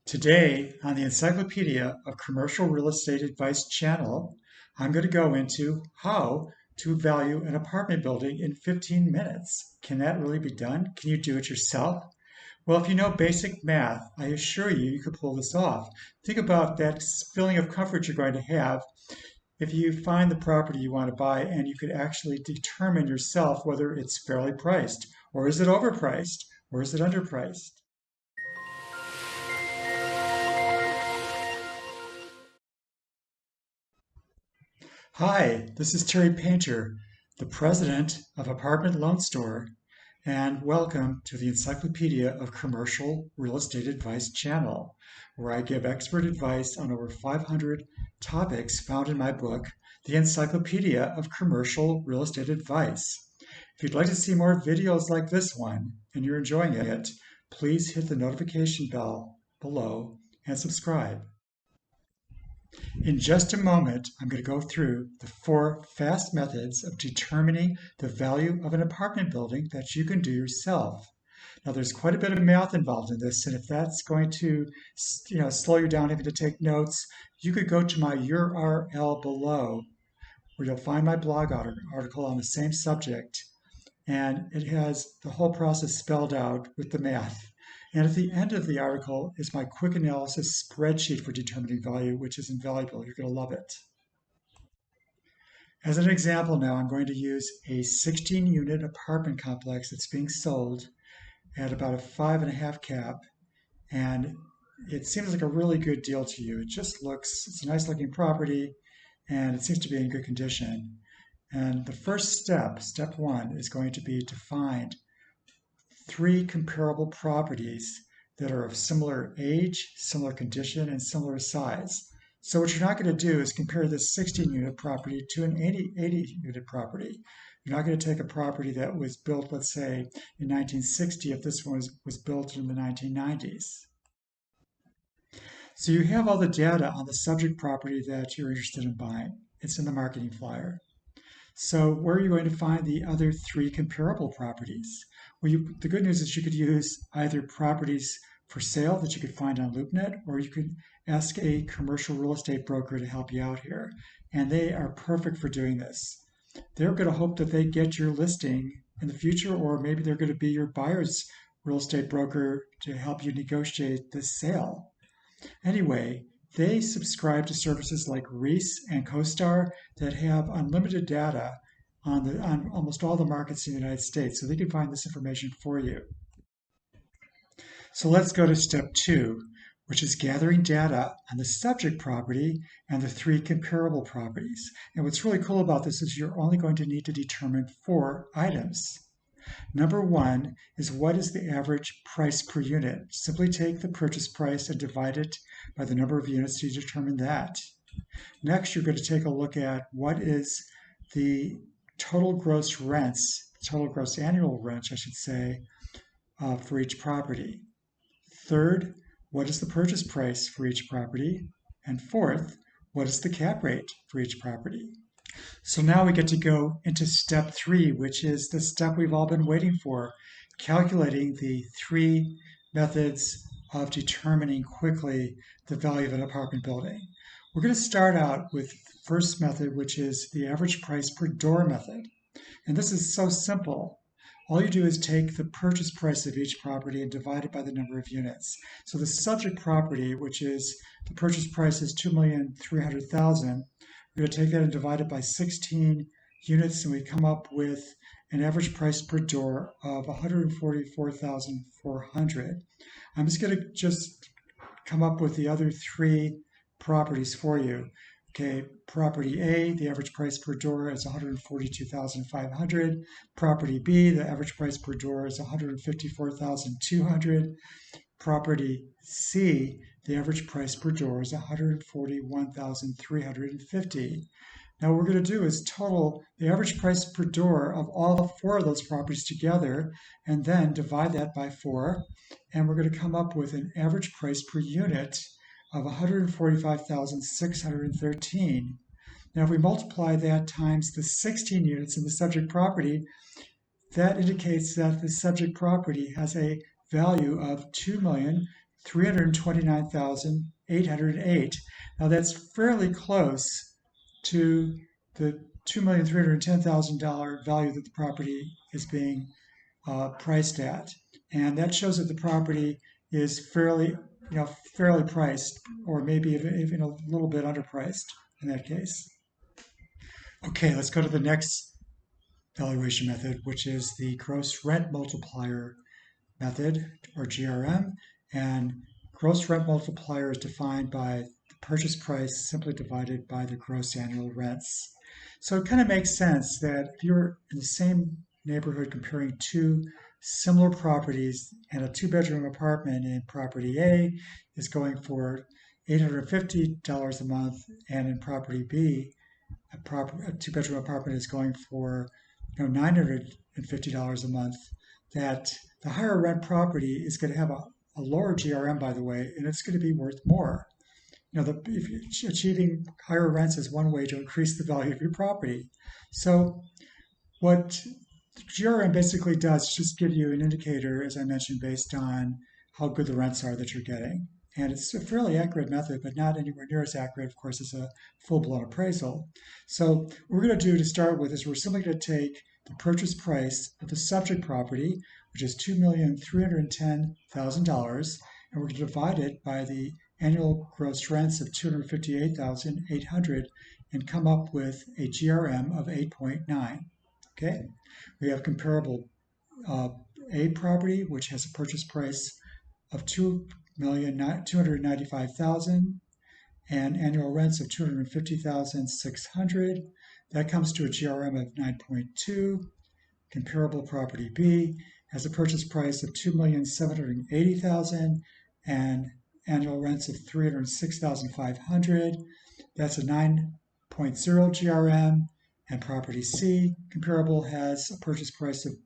Today, on the Encyclopedia of Commercial Real Estate Advice channel, I'm going to go into how to value an apartment building in 15 minutes. Can that really be done? Can you do it yourself? Well, if you know basic math, I assure you, you could pull this off. Think about that feeling of comfort you're going to have if you find the property you want to buy and you could actually determine yourself whether it's fairly priced, or is it overpriced, or is it underpriced. Hi, this is Terry Painter, the president of Apartment Loan Store, and welcome to the Encyclopedia of Commercial Real Estate Advice channel, where I give expert advice on over 500 topics found in my book, The Encyclopedia of Commercial Real Estate Advice. If you'd like to see more videos like this one and you're enjoying it, please hit the notification bell below and subscribe. In just a moment, I'm going to go through the 4 fast methods of determining the value of an apartment building that you can do yourself. Now, there's quite a bit of math involved in this, and if that's going to, slow you down having to take notes, you could go to my URL below, where you'll find my blog article on the same subject, and it has the whole process spelled out with the math. And at the end of the article is my quick analysis spreadsheet for determining value, which is invaluable. You're going to love it. As an example now, I'm going to use a 16-unit apartment complex that's being sold at about a 5.5 cap, and it seems like a really good deal to you. It's a nice looking property, and it seems to be in good condition. And the first step one, is going to be to find 3 comparable properties that are of similar age, similar condition, and similar size. So what you're not going to do is compare this 16-unit property to an 80-unit property. You're not going to take a property that was built, let's say, in 1960 if this one was built in the 1990s. So you have all the data on the subject property that you're interested in buying. It's in the marketing flyer. So where are you going to find the other 3 comparable properties? Well, the good news is you could use either properties for sale that you could find on LoopNet, or you could ask a commercial real estate broker to help you out here. And they are perfect for doing this. They're going to hope that they get your listing in the future, or maybe they're going to be your buyer's real estate broker to help you negotiate this sale. Anyway, they subscribe to services like Reis and CoStar that have unlimited data on almost all the markets in the United States, so they can find this information for you. So let's go to step 2, which is gathering data on the subject property and the 3 comparable properties. And what's really cool about this is you're only going to need to determine 4 items. Number 1 is, what is the average price per unit? Simply take the purchase price and divide it by the number of units to determine that. Next, you're going to take a look at what is the total gross annual rents, I should say, for each property. Third, what is the purchase price for each property? And fourth, what is the cap rate for each property? So now we get to go into step 3, which is the step we've all been waiting for, calculating the 3 methods of determining quickly the value of an apartment building. We're going to start out with the first method, which is the average price per door method. And this is so simple. All you do is take the purchase price of each property and divide it by the number of units. So the subject property, which is the purchase price is $2,300,000, we're going to take that and divide it by 16 units, and we come up with an average price per door of $144,400. I'm just going to come up with the other 3 properties for you. Okay, property A, the average price per door is $142,500. Property B, the average price per door is $154,200. Property C, the average price per door is $141,350. Now what we're going to do is total the average price per door of all 4 of those properties together, and then divide that by 4, and we're going to come up with an average price per unit of $145,613. Now if we multiply that times the 16 units in the subject property, that indicates that the subject property has a value of $329,808. Now that's fairly close to the $2,310,000 value that the property is being priced at, and that shows that the property is fairly priced, or maybe even a little bit underpriced in that case. Okay, let's go to the next valuation method, which is the gross rent multiplier method, or GRM. And gross rent multiplier is defined by the purchase price simply divided by the gross annual rents. So it kind of makes sense that if you're in the same neighborhood comparing two similar properties, and a two-bedroom apartment in property A is going for $850 a month, and in property B, a two-bedroom apartment is going for $950 a month, that the higher rent property is going to have a lower GRM, by the way, and it's going to be worth more. If achieving higher rents is one way to increase the value of your property. So what GRM basically does is just give you an indicator, as I mentioned, based on how good the rents are that you're getting. And it's a fairly accurate method, but not anywhere near as accurate, of course, as a full-blown appraisal. So what we're going to do to start with is we're simply going to take the purchase price of the subject property, which is $2,310,000, and we're going to divide it by the annual gross rents of $258,800 and come up with a GRM of 8.9. Okay, we have comparable A property, which has a purchase price of $2,295,000 and annual rents of $250,600. That comes to a GRM of 9.2. Comparable property B has a purchase price of $2,780,000 and annual rents of $306,500. That's a 9.0 GRM. And property C, comparable, has a purchase price of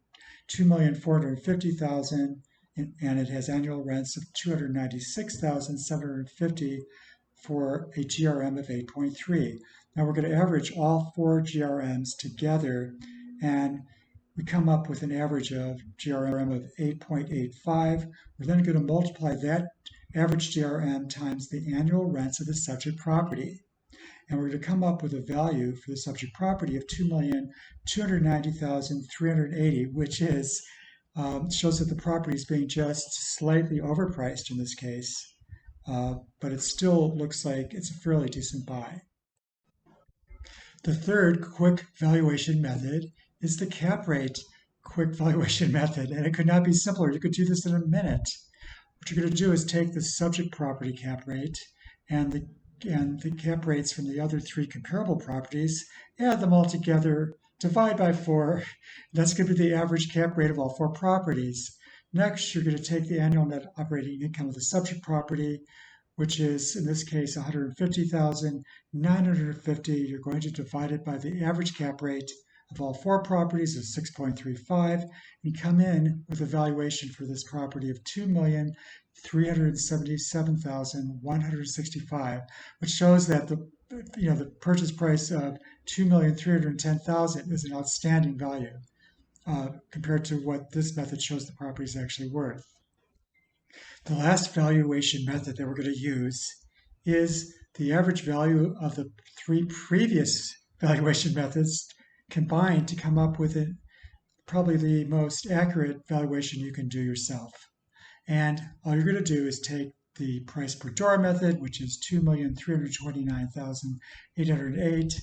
$2,450,000 and it has annual rents of $296,750 for a GRM of 8.3. Now we're going to average all four GRMs together, and we come up with an average of GRM of 8.85. We're then going to multiply that average GRM times the annual rents of the subject property. And we're going to come up with a value for the subject property of $2,290,380, which shows that the property is being just slightly overpriced in this case, but it still looks like it's a fairly decent buy. The third quick valuation method is the cap rate quick valuation method, and it could not be simpler. You could do this in a minute. What you're going to do is take the subject property cap rate and the cap rates from the other three comparable properties, add them all together, divide by 4. That's going to be the average cap rate of all four properties. Next, you're going to take the annual net operating income of the subject property, which is, in this case, $150,950. You're going to divide it by the average cap rate of all four properties of 6.35, and come in with a valuation for this property of $2,377,165, which shows that the purchase price of $2,310,000 is an outstanding value compared to what this method shows the property is actually worth. The last valuation method that we're going to use is the average value of the three previous valuation methods combined to come up with probably the most accurate valuation you can do yourself. And all you're going to do is take the price per door method, which is $2,329,808,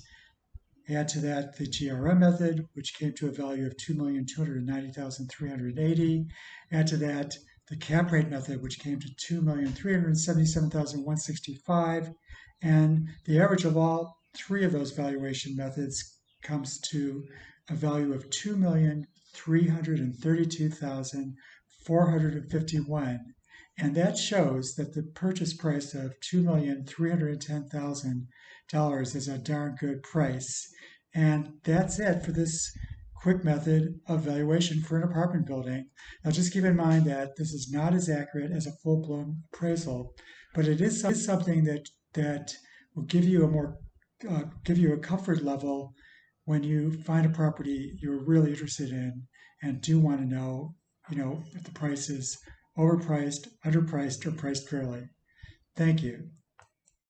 add to that the GRM method, which came to a value of $2,290,380, add to that the cap rate method, which came to $2,377,165, and the average of all three of those valuation methods comes to a value of $2,332,451. And that shows that the purchase price of $2,310,000 is a darn good price. And that's it for this quick method of valuation for an apartment building. Now just keep in mind that this is not as accurate as a full-blown appraisal, but it is something that will give you a comfort level when you find a property you're really interested in and do want to know, if the price is overpriced, underpriced, or priced fairly. Thank you.